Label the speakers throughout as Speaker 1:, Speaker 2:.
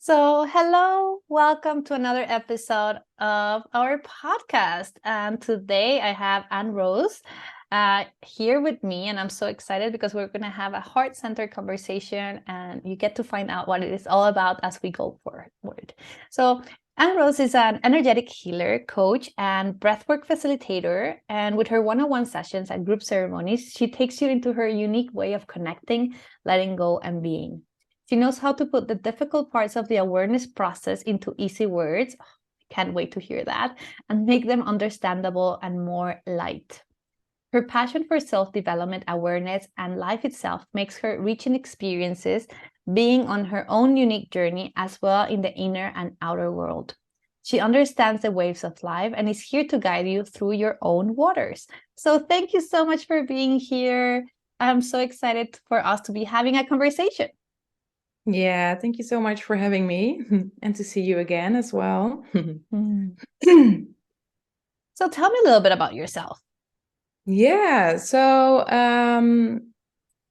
Speaker 1: So, hello, welcome to another episode of our podcast. And today I have Anne-Roos here with me, and I'm so excited because we're going to have a heart-centered conversation, and you get to find out what it is all about as we go forward. So, Anne-Roos is an energetic healer, coach, and breathwork facilitator. And with her one-on-one sessions and group ceremonies, she takes you into her unique way of connecting, letting go, and being. She knows how to put the difficult parts of the awareness process into easy words. Oh, I can't wait to hear that. And make them understandable and more light. Her passion for self-development, awareness, and life itself makes her rich in experiences, being on her own unique journey as well in the inner and outer world. She understands the waves of life and is here to guide you through your own waters. So thank you so much for being here. I'm so excited for us to be having a conversation.
Speaker 2: Yeah, thank you so much for having me and to see you again as well.
Speaker 1: So tell me a little bit about yourself.
Speaker 2: Yeah,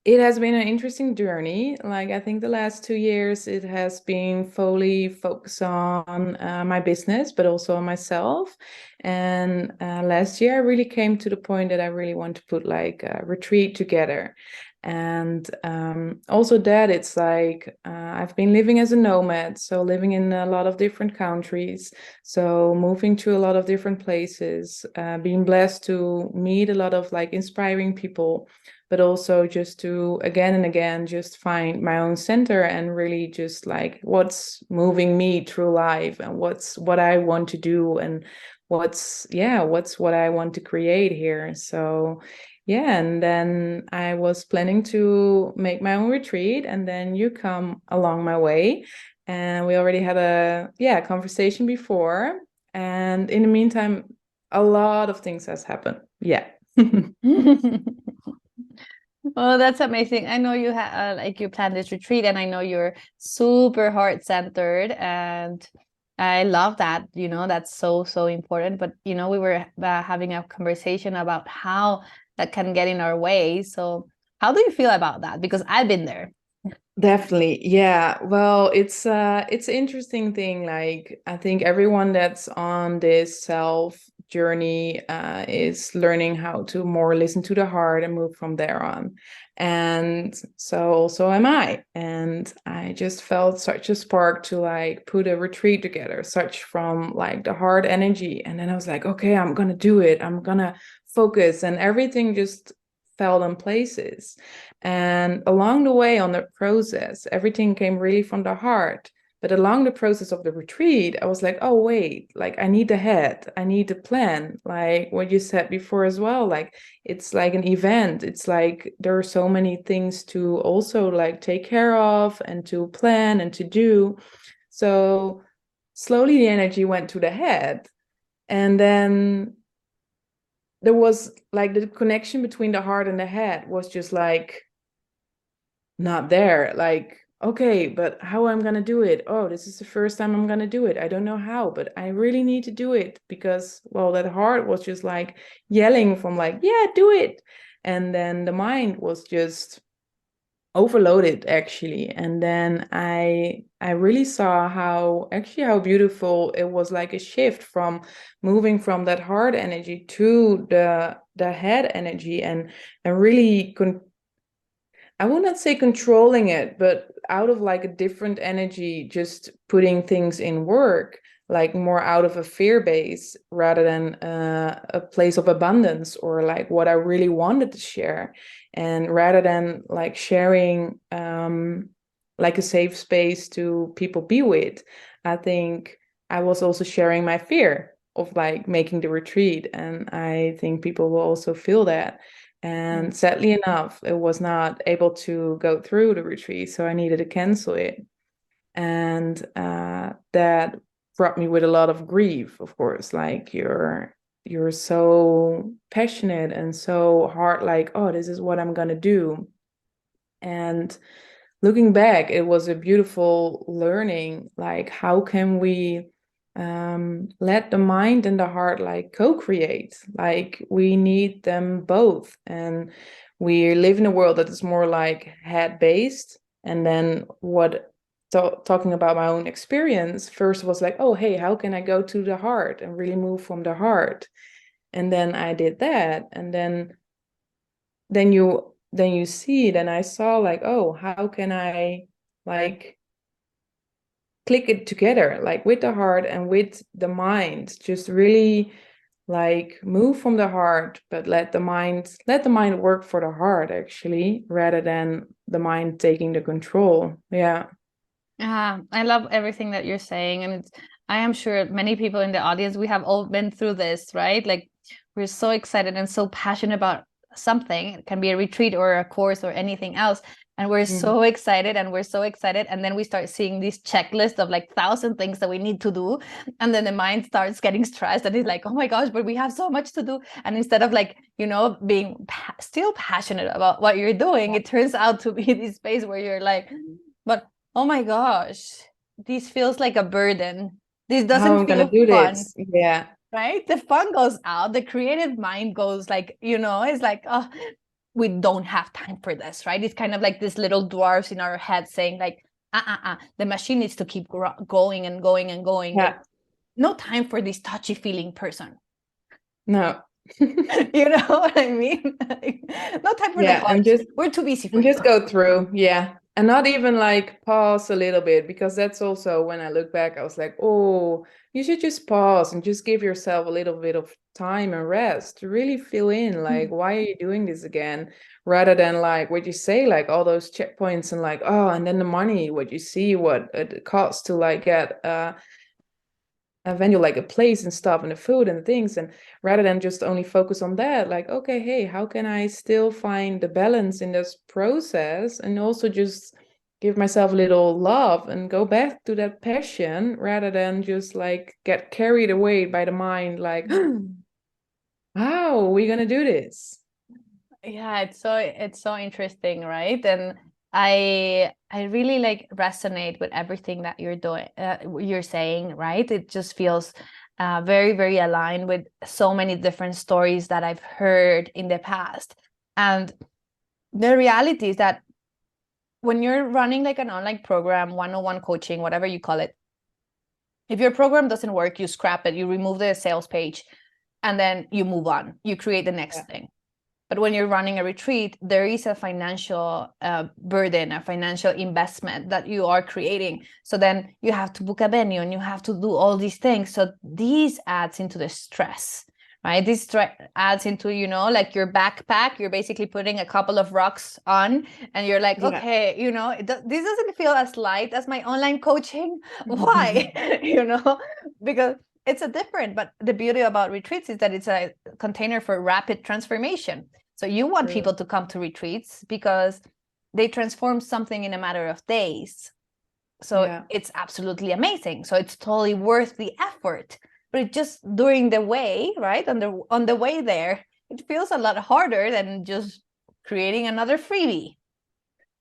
Speaker 2: it has been an interesting journey. Like, I think the last 2 years, it has been fully focused on my business, but also on myself. And last year, I really came to the point that I really want to put like a retreat together. And also that it's like I've been living as a nomad, so living in a lot of different countries, so moving to a lot of different places, being blessed to meet a lot of like inspiring people, but also just to again and again just find my own center and really just like what's moving me through life and what I want to do and what's what I want to create here. So yeah, and then I was planning to make my own retreat, and then you come along my way, and we already had a conversation before, and in the meantime a lot of things has happened. Yeah.
Speaker 1: Oh, that's amazing. I know you have like you planned this retreat, and I know you're super heart-centered, and I love that. That's so important. But we were having a conversation about how that can get in our way. So, how do you feel about that? Because I've been there.
Speaker 2: Definitely. Yeah. Well, it's an interesting thing. Like, I think everyone that's on this self journey is learning how to more listen to the heart and move from there on. And so also am I. And I just felt such a spark to like put a retreat together, such from like the heart energy. And then I was like, okay, I'm gonna do it. I'm gonna focus, and everything just fell in places. And along the way on the process, everything came really from the heart. But along the process of the retreat, I was like, oh, wait, like I need the head, I need the plan. Like what you said before as well, like it's like an event. It's like there are so many things to also like take care of and to plan and to do. So slowly the energy went to the head. And then there was like the connection between the heart and the head was just like not there. Like, okay, but how I'm gonna do it? Oh, this is the first time I'm gonna do it. I don't know how, but I really need to do it because, well, that heart was just like yelling from like, yeah, do it. And then the mind was just overloaded actually. And then I really saw how beautiful it was, like a shift from moving from that heart energy to the head energy, and really I would not say controlling it, but out of like a different energy, just putting things in work, like more out of a fear base rather than a place of abundance, or like what I really wanted to share. And rather than like sharing like a safe space to people be with, I think I was also sharing my fear of like making the retreat. And I think people will also feel that. And sadly enough, it was not able to go through the retreat, so I needed to cancel it. And that brought me with a lot of grief, of course. Like you're so passionate and so hard, like, oh, this is what I'm gonna do. And looking back, it was a beautiful learning. Like, how can we let the mind and the heart like co-create? Like, we need them both. And we live in a world that is more like head based. And then what talking about my own experience, first was like, oh, hey, how can I go to the heart and really move from the heart? And then I did that. And then you see, then I saw like, oh, how can I like click it together, like with the heart and with the mind, just really like move from the heart, but let the mind work for the heart actually, rather than the mind taking the control. Yeah.
Speaker 1: I love everything that you're saying. And I am sure many people in the audience, we have all been through this, right? Like we're so excited and so passionate about something. It can be a retreat or a course or anything else. And we're so excited and we're so excited. And then we start seeing this checklist of like 1,000 things that we need to do. And then the mind starts getting stressed and it's like, oh my gosh, but we have so much to do. And instead of like, being still passionate about what you're doing, it turns out to be this space where you're like, but oh my gosh, this feels like a burden. This
Speaker 2: How
Speaker 1: doesn't
Speaker 2: I'm gonna
Speaker 1: feel
Speaker 2: do
Speaker 1: fun,
Speaker 2: this? Yeah.
Speaker 1: right? The fun goes out. The creative mind goes like, it's like, oh, we don't have time for this, right? It's kind of like this little dwarfs in our head saying like, the machine needs to keep going and going and going.
Speaker 2: Yeah.
Speaker 1: Like, no time for this touchy feeling person.
Speaker 2: No.
Speaker 1: You know what I mean? No time for the
Speaker 2: Yeah,
Speaker 1: heart. We're too busy for
Speaker 2: and
Speaker 1: you.
Speaker 2: just go through. Yeah. And not even like pause a little bit, because that's also when I look back, I was like, oh, you should just pause and just give yourself a little bit of time and rest to really feel in, like, why are you doing this again? Rather than like what you say, like all those checkpoints and like, oh, and then the money, what you see, what it costs to like get a venue, like a place and stuff and the food and the things, and rather than just only focus on that, like, okay, hey, how can I still find the balance in this process and also just give myself a little love and go back to that passion, rather than just like get carried away by the mind, like how are we gonna do this?
Speaker 1: Yeah, it's so interesting, right? And I really like resonate with everything that you're doing, you're saying, right? It just feels very, very aligned with so many different stories that I've heard in the past. And the reality is that when you're running like an online program, one-on-one coaching, whatever you call it, if your program doesn't work, you scrap it, you remove the sales page, and then you move on. You create the next thing. But when you're running a retreat, there is a financial burden, a financial investment that you are creating. So then you have to book a venue and you have to do all these things. So this adds into the stress, right? This adds into, like your backpack. You're basically putting a couple of rocks on and you're like, okay, this doesn't feel as light as my online coaching. Why? Because it's a different, but the beauty about retreats is that it's a container for rapid transformation. So you want people to come to retreats because they transform something in a matter of days. So it's absolutely amazing. So it's totally worth the effort. But it just during the way, right? On the way there, it feels a lot harder than just creating another freebie.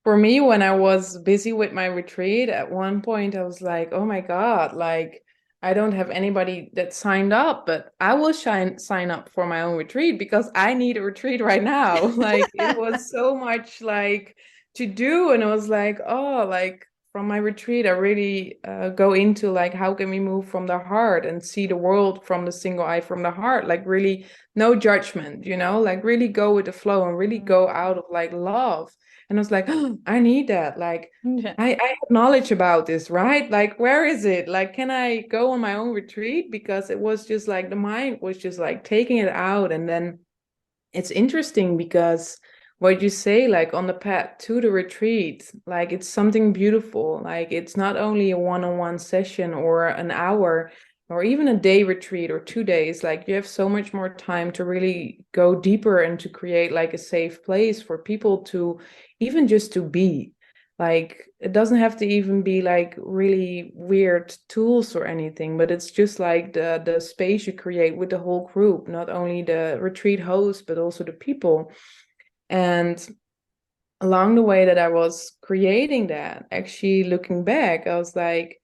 Speaker 2: For me, when I was busy with my retreat, at one point I was like, oh my God, like I don't have anybody that signed up, but I will sign up for my own retreat because I need a retreat right now. Like it was so much like to do. And it was like, oh, like from my retreat, I really go into like, how can we move from the heart and see the world from the single eye from the heart? Like really no judgment, like really go with the flow and really go out of like love. And I was like, oh, I need that. Like, I have knowledge about this, right? Like, where is it? Like, can I go on my own retreat? Because it was just like the mind was just like taking it out. And then it's interesting because what you say, like on the path to the retreat, like it's something beautiful. Like, it's not only a one-on-one session or an hour or even a day retreat or 2 days. Like you have so much more time to really go deeper and to create like a safe place for people to even just to be. Like it doesn't have to even be like really weird tools or anything, but it's just like the space you create with the whole group, not only the retreat host but also the people. And along the way that I was creating that, actually looking back, I was like,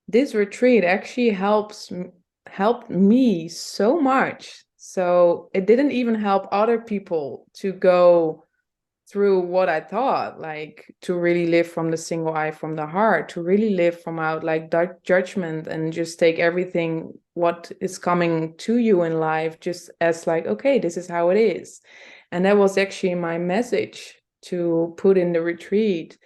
Speaker 2: this retreat actually helped me so much. So it didn't even help other people to go through what I thought, like to really live from the single eye from the heart, to really live from out like judgment and just take everything what is coming to you in life just as like, okay, this is how it is. And that was actually my message to put in the retreat.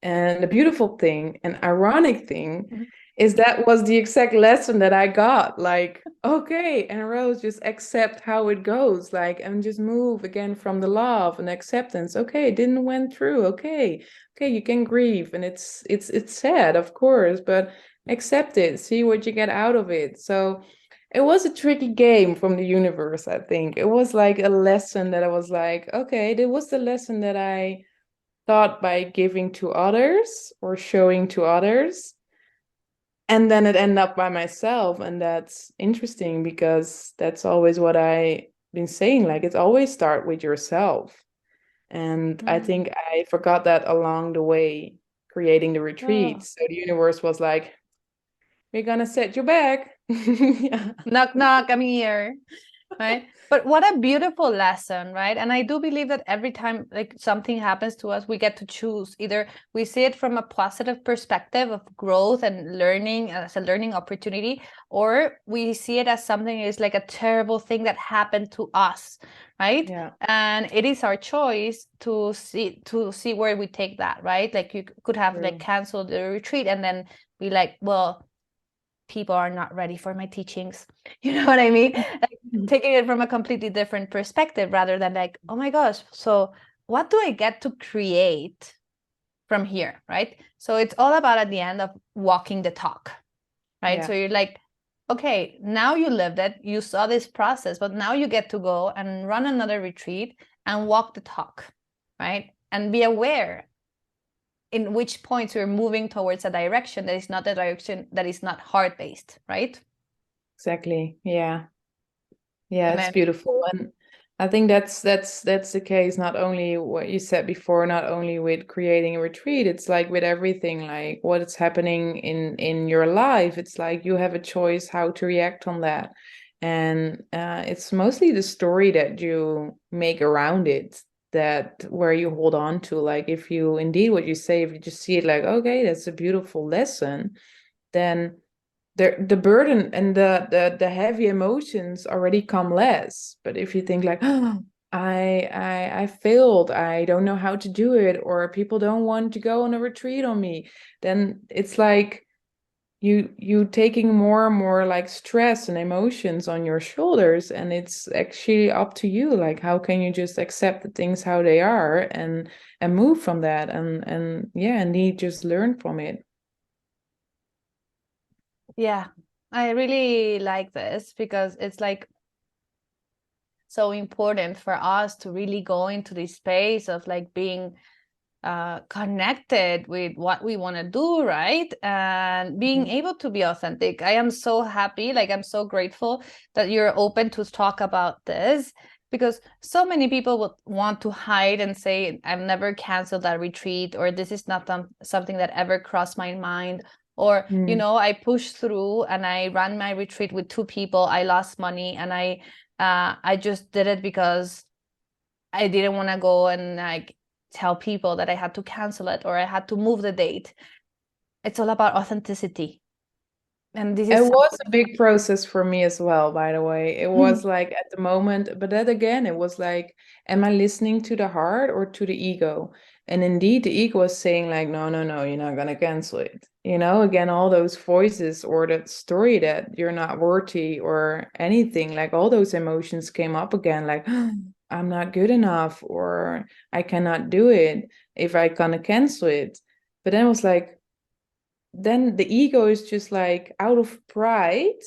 Speaker 2: And the beautiful thing and ironic thing is that was the exact lesson that I got. Like, okay, and Rose, just accept how it goes. Like, and just move again from the love and acceptance. Okay, it didn't went through. Okay, okay, you can grieve, and it's sad, of course, but accept it. See what you get out of it. So it was a tricky game from the universe, I think. It was like a lesson that I was like, okay, there was the lesson that I thought by giving to others or showing to others, and then it ended up by myself. And that's interesting because that's always what I've been saying, like it's always start with yourself. And I think I forgot that along the way creating the retreat.
Speaker 1: Oh.
Speaker 2: So the universe was like, we're gonna set you back. Yeah.
Speaker 1: Knock, knock, I'm here. Right. But what a beautiful lesson, right? And I do believe that every time like something happens to us, we get to choose. Either we see it from a positive perspective of growth and learning as a learning opportunity, or we see it as something is like a terrible thing that happened to us, right?
Speaker 2: Yeah.
Speaker 1: And it is our choice to see where we take that, right? Like you could have like
Speaker 2: True.
Speaker 1: canceled the retreat and then be like, well, people are not ready for my teachings. You know what I mean? Like, taking it from a completely different perspective rather than like, oh my gosh, so what do I get to create from here, right? So it's all about at the end of walking the talk, right?
Speaker 2: Yeah.
Speaker 1: So you're like, okay, now you lived it, you saw this process, but now you get to go and run another retreat and walk the talk, right? And be aware in which points we're moving towards a direction that is not the direction that is not heart-based, right?
Speaker 2: Exactly. Yeah. Yeah,
Speaker 1: And
Speaker 2: it's
Speaker 1: then,
Speaker 2: beautiful. And I think that's the case, not only what you said before, not only with creating a retreat, it's like with everything, like what is happening in your life. It's like you have a choice how to react on that. And it's mostly the story that you make around it that where you hold on to. Like if you indeed what you say, if you just see it like, okay, that's a beautiful lesson, then the burden and the heavy emotions already come less. But if you think like, oh, I failed, I don't know how to do it, or people don't want to go on a retreat on me, then it's like you taking more and more like stress and emotions on your shoulders. And it's actually up to you, like how can you just accept the things how they are and move from that, and yeah, indeed just learn from it.
Speaker 1: yeah, I really like this because it's like so important for us to really go into this space of like being connected with what we want to do, right? And being able to be authentic. I am so happy, like I'm so grateful that you're open to talk about this because so many people would want to hide and say, I've never canceled that retreat, or this is not something that ever crossed my mind. Or, you
Speaker 2: Mm.
Speaker 1: know, I pushed through and I ran my retreat with 2 people. I lost money and I just did it because I didn't want to go and like tell people that I had to cancel it or I had to move the date. It's all about authenticity. And this
Speaker 2: It
Speaker 1: is
Speaker 2: was a big process for me as well, by the way. It was
Speaker 1: something.
Speaker 2: like at the moment, but then again, it was like, am I listening to the heart or to the ego? And indeed, the ego was saying, like, no, no, no, you're not gonna cancel it. You know, again, all those voices or that story that you're not worthy or anything, like all those emotions came up again, like, I'm not good enough, or I cannot do it if I gonna cancel it. But then it was like, then the ego is just like out of pride.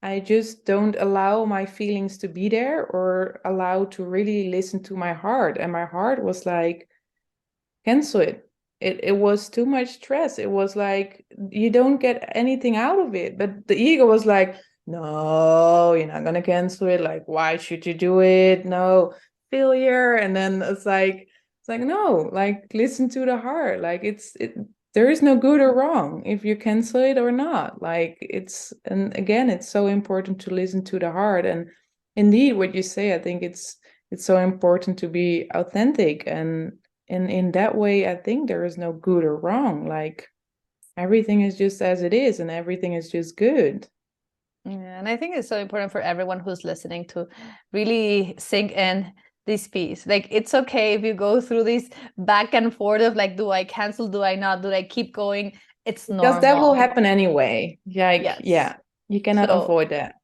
Speaker 2: I just don't allow my feelings to be there or allow to really listen to my heart. And my heart was like, cancel it. It was too much stress. It was like you don't get anything out of it. But the ego was like, no, you're not gonna cancel it. Like, why should you do it? No, failure. And then it's like no, like listen to the heart. Like there is no good or wrong if you cancel it or not. Like and again, it's so important to listen to the heart. And indeed, what you say, I think it's so important to be authentic. And in that way, I think there is no good or wrong. Like everything is just as it is, and everything is just good.
Speaker 1: Yeah, and I think it's so important for everyone who's listening to really sink in this piece. Like, it's okay if you go through this back and forth of like, do I cancel? Do I not? Do I keep going? It's
Speaker 2: Because that will
Speaker 1: normal.
Speaker 2: happen anyway. Like,
Speaker 1: Yes.
Speaker 2: yeah, you cannot
Speaker 1: So,
Speaker 2: avoid that.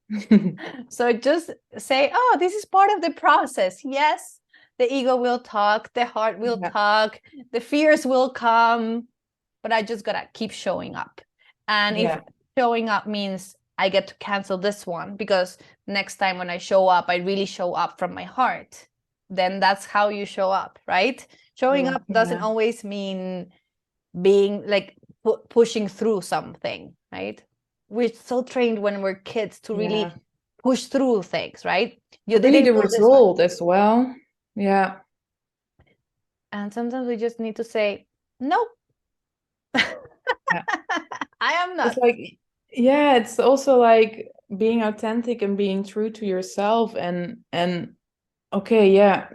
Speaker 1: so just say, oh, this is part of the process. Yes, the ego will talk, the heart will
Speaker 2: Yeah.
Speaker 1: talk, the fears will come, but I just gotta keep showing up. And if
Speaker 2: Yeah.
Speaker 1: showing up means I get to cancel this one because next time when I show up, I really show up from my heart, then that's how you show up, right? Showing
Speaker 2: True.
Speaker 1: up doesn't
Speaker 2: Yeah.
Speaker 1: always mean being like pushing through something, right? We're so trained when we're kids to
Speaker 2: Yeah.
Speaker 1: really push through things, right? You
Speaker 2: Really
Speaker 1: didn't
Speaker 2: the
Speaker 1: do this one.
Speaker 2: result as well. Yeah.
Speaker 1: And sometimes we just need to say, nope,
Speaker 2: Yeah.
Speaker 1: I am
Speaker 2: It's
Speaker 1: not.
Speaker 2: like, yeah, it's also like being authentic and being true to yourself. And okay, yeah,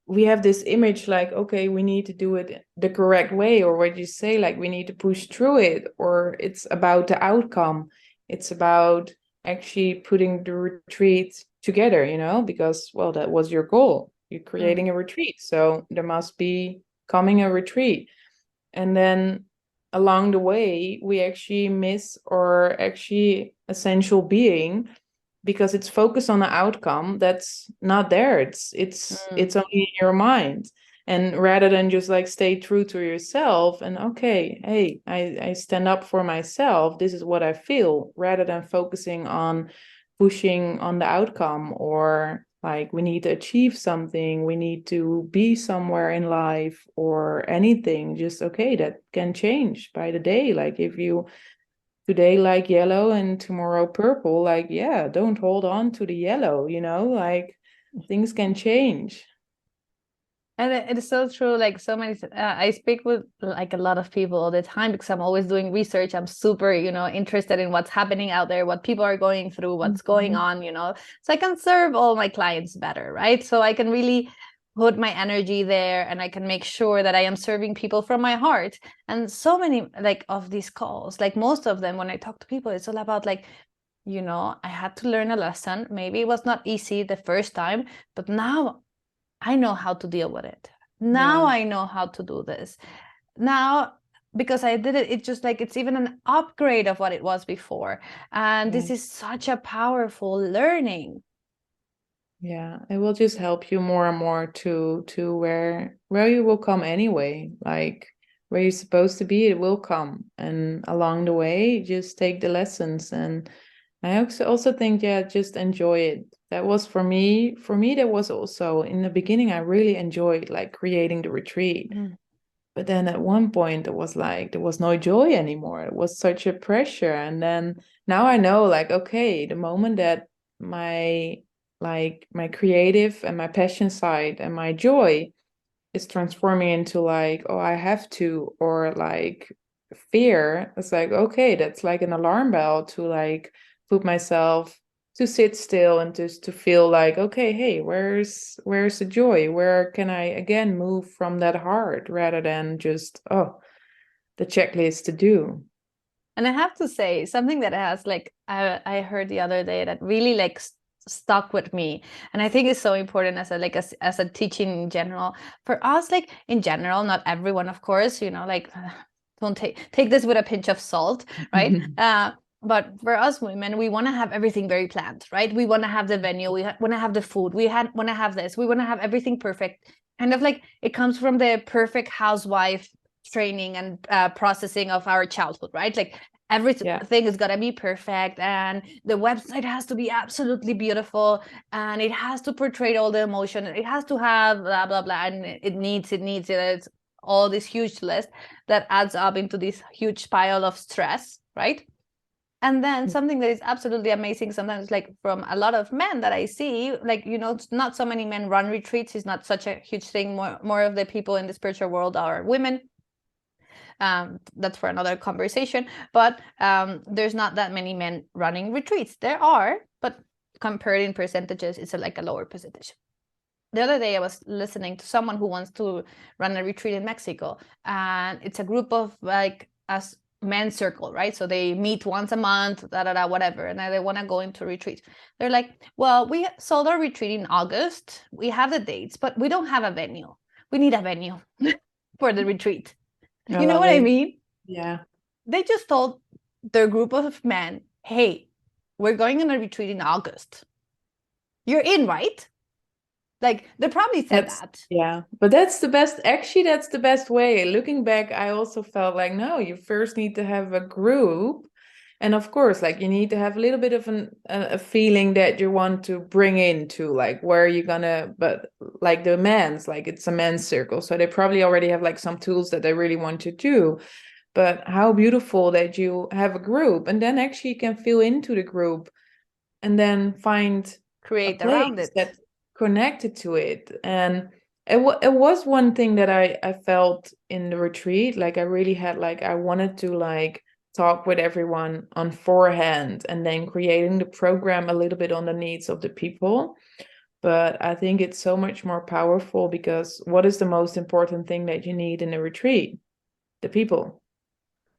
Speaker 2: we have this image like, okay, we need to do it the correct way, or what you say, like we need to push through it, or it's about the outcome. It's about actually putting the retreat together, because, well, that was your goal. You're
Speaker 1: Mm,
Speaker 2: creating a retreat, so there must be coming a retreat. And then along the way, we actually miss our actually essential being, because it's focused on the outcome that's not there. It's
Speaker 1: mm.
Speaker 2: only in your mind. And rather than just like stay true to yourself and, okay, hey, I stand up for myself, this is what I feel, rather than focusing on pushing on the outcome, or like we need to achieve something, we need to be somewhere in life or anything. Just, okay, that can change by the day. Like if you today like yellow and tomorrow purple, like, yeah, don't hold on to the yellow, like things can change.
Speaker 1: And it is so true. Like so many, I speak with like a lot of people all the time because I'm always doing research. I'm super, interested in what's happening out there, what people are going through, what's going
Speaker 2: Mhm.
Speaker 1: on, so I can serve all my clients better, right? So I can really put my energy there and I can make sure that I am serving people from my heart. And so many like of these calls, like most of them, when I talk to people, it's all about like, I had to learn a lesson. Maybe it was not easy the first time, but now I know how to deal with it. Now
Speaker 2: Yeah.
Speaker 1: I know how to do this. Now, because I did it, it's just like it's even an upgrade of what it was before. And
Speaker 2: Yeah.
Speaker 1: this is such a powerful learning.
Speaker 2: Yeah, it will just help you more and more to where you will come anyway. Like where you're supposed to be, it will come. And along the way, just take the lessons. And I also think, yeah, just enjoy it. That was for me. For me, that was also in the beginning, I really enjoyed like creating the retreat.
Speaker 1: Mm.
Speaker 2: But then at one point, it was like there was no joy anymore. It was such a pressure. And then now I know, like, okay, the moment that my my creative and my passion side and my joy is transforming into like, oh, I have to, or like fear, it's like, okay, that's like an alarm bell to like put myself to sit still and just to feel like, okay, hey, where's the joy? Where can I again move from that heart, rather than just, oh, the checklist to do.
Speaker 1: And I have to say something that has like I heard the other day that really like stuck with me, and I think is so important as a like as a teaching in general for us. Like in general, not everyone, of course. Like don't take this with a pinch of salt, right? But for us women, we want to have everything very planned, right? We want to have the venue, we want to have the food, want to have this, we want to have everything perfect. Kind of like it comes from the perfect housewife training and processing of our childhood, right? Like
Speaker 2: Yeah.
Speaker 1: everything is gonna be perfect, and the website has to be absolutely beautiful, and it has to portray all the emotion. It has to have blah blah blah, and it. It's all this huge list that adds up into this huge pile of stress, right? And then something that is absolutely amazing sometimes, like from a lot of men that I see, like not so many men run retreats. It's not such a huge thing. More of the people in the spiritual world are women. That's for another conversation. But there's not that many men running retreats. There are, but compared in percentages, it's like a lower percentage. the other day I was listening to someone who wants to run a retreat in Mexico, and it's a group of like us men's circle, right? So they meet once a month, whatever, and they want to go into retreat. They're like, well, we sold our retreat in August. We have the dates, but we don't have a venue. We need a venue for the retreat.
Speaker 2: I
Speaker 1: You know
Speaker 2: love
Speaker 1: what I
Speaker 2: it.
Speaker 1: mean?
Speaker 2: Yeah.
Speaker 1: They just told their group of men, hey, we're going on a retreat in August. You're in, right? Like they probably said that.
Speaker 2: Yeah, but that's the best, actually, that's the best way. Looking back, I also felt like, no, you first need to have a group. And of course, like you need to have a little bit of a feeling that you want to bring into like where you're gonna, but like the men's, like it's a men's circle. So they probably already have like some tools that they really want to do. But how beautiful that you have a group and then actually you can feel into the group and then find a
Speaker 1: Create around
Speaker 2: place
Speaker 1: it.
Speaker 2: that connected to it. And it was one thing that I felt in the retreat. Like I really had like I wanted to like talk with everyone on forehand and then creating the program a little bit on the needs of the people. But I think it's so much more powerful because what is the most important thing that you need in a retreat? The people.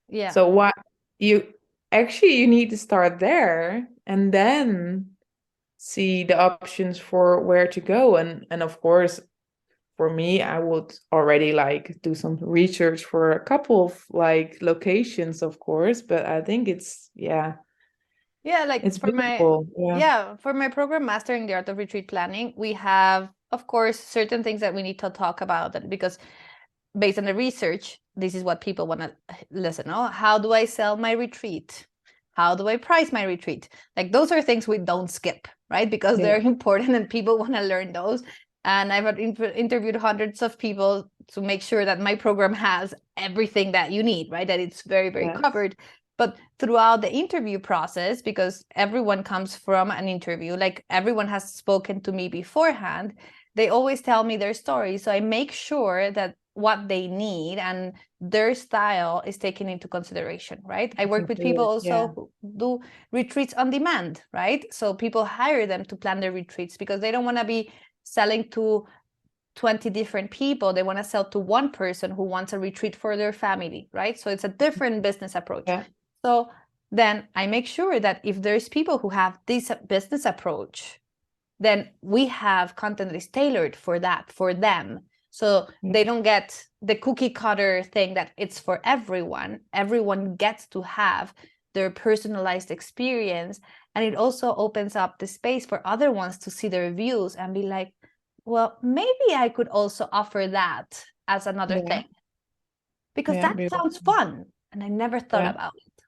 Speaker 1: Yeah.
Speaker 2: So what you actually you need to start there and then see the options for where to go. And of course, for me, I would already like do some research for a couple of like locations, of course, but I think it's
Speaker 1: Like
Speaker 2: it's
Speaker 1: for my
Speaker 2: beautiful.
Speaker 1: for my program Mastering the Art of Retreat Planning, we have of course certain things that we need to talk about, and because based on the research, this is what people want to listen. Oh, how do I sell my retreat? How do I price my retreat? Like those are things we don't skip, right? Because they're important and people want to learn those. And I've interviewed hundreds of people to make sure that my program has everything that you need, right? That it's very, very covered. But throughout the interview process, because everyone comes from an interview, like everyone has spoken to me beforehand, they always tell me their story. So I make sure that what they need and their style is taken into consideration, right? I work with people also who do retreats on demand, right? So people hire them to plan their retreats because they don't want to be selling to 20 different people. They want to sell to one person who wants a retreat for their family, right? So it's a different business approach. So then I make sure that if there's people who have this business approach, then we have content that is tailored for that, for them. So they don't get the cookie cutter thing that it's for everyone. Everyone gets to have their personalized experience. And it also opens up the space for other ones to see the reviews and be like, well, maybe I could also offer that as another thing. Because that sounds fun. And I never thought about it.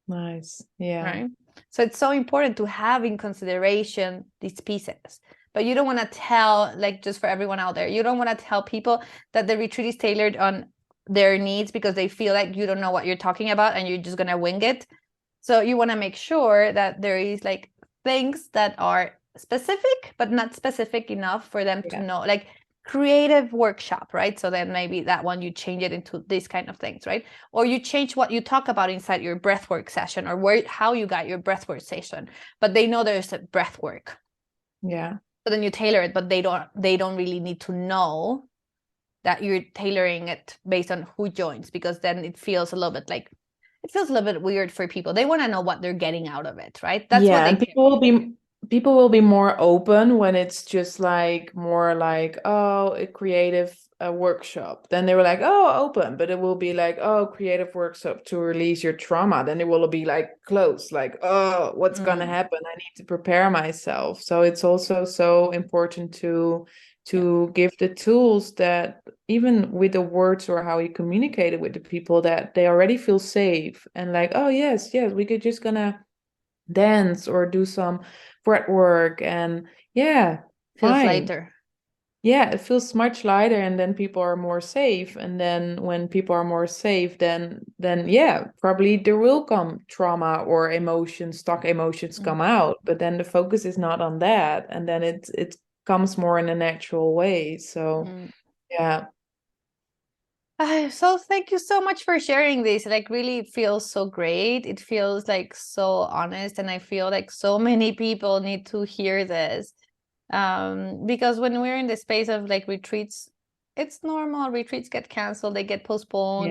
Speaker 2: Nice. Yeah.
Speaker 1: Right. So it's so important to have in consideration these pieces. But you don't want to tell, like, just for everyone out there, you don't want to tell people that the retreat is tailored on their needs because they feel like you don't know what you're talking about and you're just going to wing it. So you want to make sure that there is like things that are specific, but not specific enough for them to know, like creative workshop, right? So then maybe that one you change it into these kind of things, right? Or you change what you talk about inside your breathwork session or how you got your breathwork session, but they know there's a breathwork.
Speaker 2: Yeah.
Speaker 1: So then you tailor it, but they don't really need to know that you're tailoring it based on who joins, because then it feels a little bit weird for people. They want to know what they're getting out of it, right? That's what they
Speaker 2: and people will be more open when it's just like more like, oh, a creative workshop. Then they were like, oh, open, but it will be like, oh, creative workshop to release your trauma. Then it will be like closed, like, oh, what's gonna happen? I need to prepare myself. So it's also so important to give the tools that even with the words or how you communicate it with the people, that they already feel safe and like, oh yes, we could just gonna dance or do some breathwork and
Speaker 1: feels lighter.
Speaker 2: It feels much lighter, and then people are more safe. And then when people are more safe, then probably there will come trauma or stuck emotions come out, but then the focus is not on that, and then it comes more in a natural way. So
Speaker 1: So thank you so much for sharing this. Like really feels so great. It feels like so honest, and I feel like so many people need to hear this. Because when we're in the space of like retreats, it's normal. Retreats get canceled, they get postponed.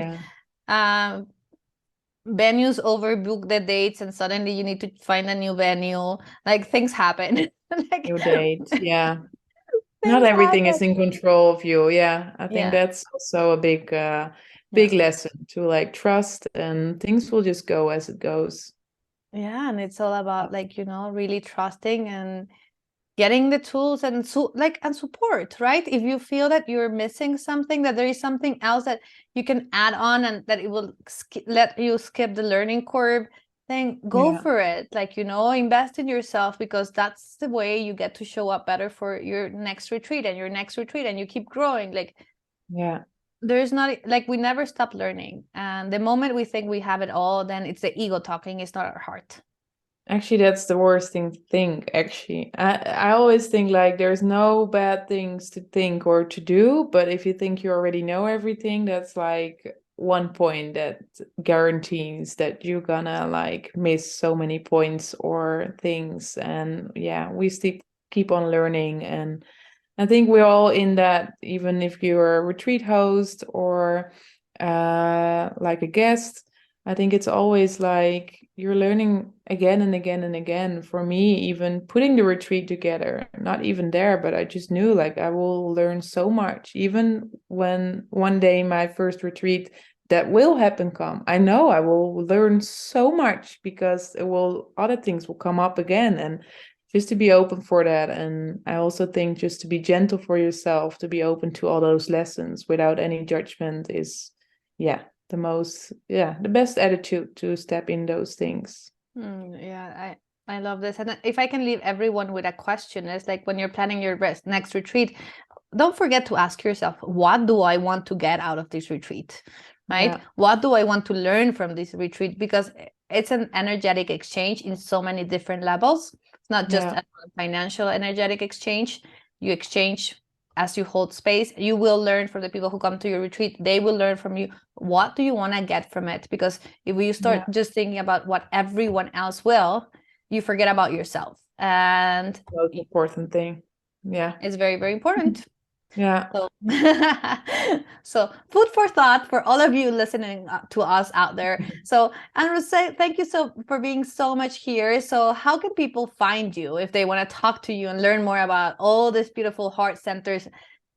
Speaker 2: Yeah.
Speaker 1: Venues overbook the dates, and suddenly you need to find a new venue. Like things happen. Like
Speaker 2: New date. Yeah. Not
Speaker 1: things
Speaker 2: everything
Speaker 1: happen.
Speaker 2: is in control of you. Yeah. I think
Speaker 1: Yeah,
Speaker 2: that's also a big
Speaker 1: yeah,
Speaker 2: lesson to like trust, and things will just go as it goes.
Speaker 1: yeah. And it's all about like, really trusting and getting the tools and and support, right? If you feel that you're missing something, that there is something else that you can add on and that it will let you skip the learning curve, then go
Speaker 2: Yeah.
Speaker 1: for it. Like, invest in yourself, because that's the way you get to show up better for your next retreat and your next retreat, and you keep growing. Like,
Speaker 2: Yeah.
Speaker 1: there's not like we never stop learning. And the moment we think we have it all, then it's the ego talking, it's not our heart.
Speaker 2: Actually, that's the worst thing to think, actually. I always think like there's no bad things to think or to do, but if you think you already know everything, that's like one point that guarantees that you're gonna like miss so many points or things. And yeah, we still keep on learning. And I think we're all in that, even if you're a retreat host or like a guest. I think it's always like you're learning again and again and again. For me, even putting the retreat together, not even there, but I just knew like I will learn so much. Even when one day my first retreat that will happen come, I know I will learn so much because other things will come up again. And just to be open for that. And I also think just to be gentle for yourself, to be open to all those lessons without any judgment is, yeah, the best attitude to step in those things.
Speaker 1: Yeah, I love this. And if I can leave everyone with a question, it's like when you're planning your next retreat, don't forget to ask yourself, what do I want to get out of this retreat? Right?
Speaker 2: Yeah.
Speaker 1: What do I want to learn from this retreat? Because it's an energetic exchange in so many different levels. It's not just
Speaker 2: Yeah.
Speaker 1: a financial energetic exchange. You exchange as you hold space. You will learn from the people who come to your retreat. They will learn from you. What do you want to get from it? Because if you start
Speaker 2: Yeah.
Speaker 1: just thinking about what everyone else will, you forget about yourself. And
Speaker 2: Most important thing. Yeah.
Speaker 1: it's very, very important.
Speaker 2: Yeah.
Speaker 1: So, so food for thought for all of you listening to us out there. So, Anne-Roos, thank you so for being so much here. So, how can people find you if they want to talk to you and learn more about all these beautiful heart centers,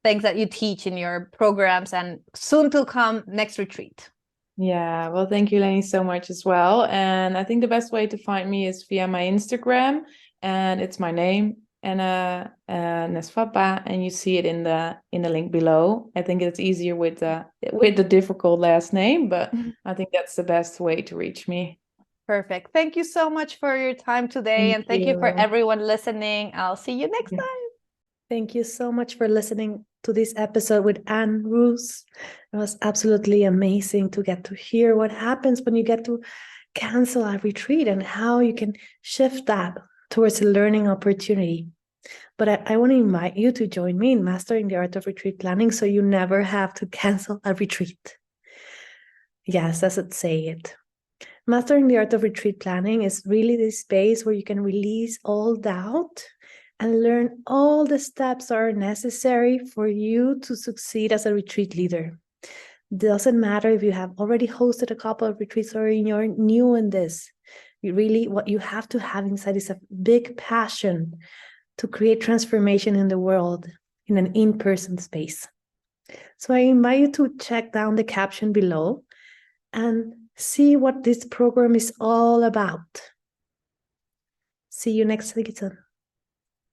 Speaker 1: things that you teach in your programs and soon to come next retreat?
Speaker 2: Yeah, well, thank you, Lenny, so much as well. And I think the best way to find me is via my Instagram, and it's my name, Anna Nesvadba, and you see it in the link below. I think it's easier with the difficult last name, but I think that's the best way to reach me.
Speaker 1: Perfect. Thank you so much for your time today,
Speaker 2: Thank
Speaker 1: and thank you for
Speaker 2: you.
Speaker 1: everyone listening. I'll see you next time.
Speaker 3: Thank you so much for listening to this episode with Anne-Roos. It was absolutely amazing to get to hear what happens when you get to cancel a retreat and how you can shift that towards a learning opportunity. But I want to invite you to join me in Mastering the Art of Retreat Planning so you never have to cancel a retreat. Yes, as it say it. Mastering the Art of Retreat Planning is really the space where you can release all doubt and learn all the steps that are necessary for you to succeed as a retreat leader. Doesn't matter if you have already hosted a couple of retreats or you're new in this. What you have to have inside is a big passion to create transformation in the world in an in-person space. So I invite you to check down the caption below and see what this program is all about. See you next season.